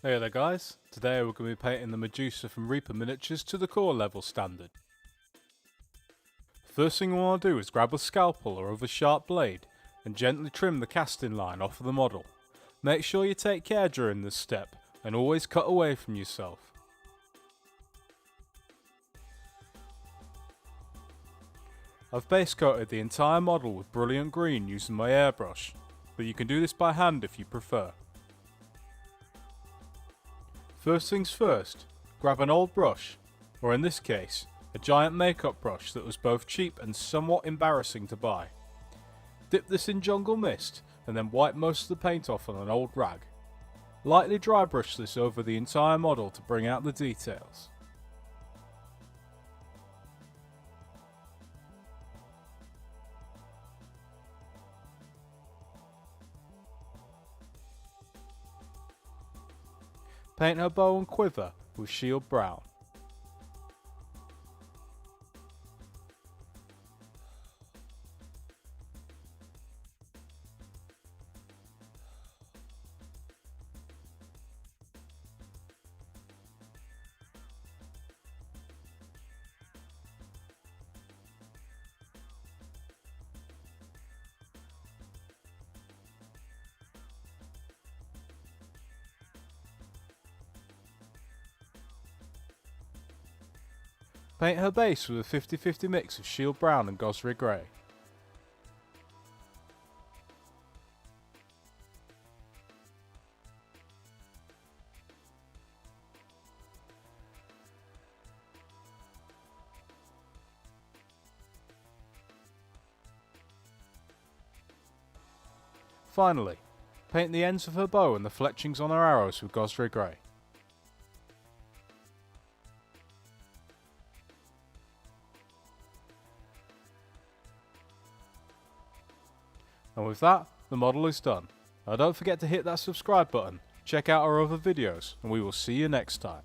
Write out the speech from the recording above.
Hey there guys, today we're going to be painting the Medusa from Reaper Miniatures to the core level standard. First thing we want to do is grab a scalpel or other sharp blade and gently trim the casting line off of the model. Make sure you take care during this step and always cut away from yourself. I've base coated the entire model with brilliant green using my airbrush, but you can do this by hand if you prefer. First things first, grab an old brush, or in this case, a giant makeup brush that was both cheap and somewhat embarrassing to buy. Dip this in jungle mist and then wipe most of the paint off on an old rag. Lightly dry brush this over the entire model to bring out the details. Paint her bow and quiver with shield brown. Paint her base with a 50-50 mix of shield brown and Gozreh grey. Finally, paint the ends of her bow and the fletchings on her arrows with Gozreh grey. And with that, the model is done. Now don't forget to hit that subscribe button, check out our other videos, and we will see you next time.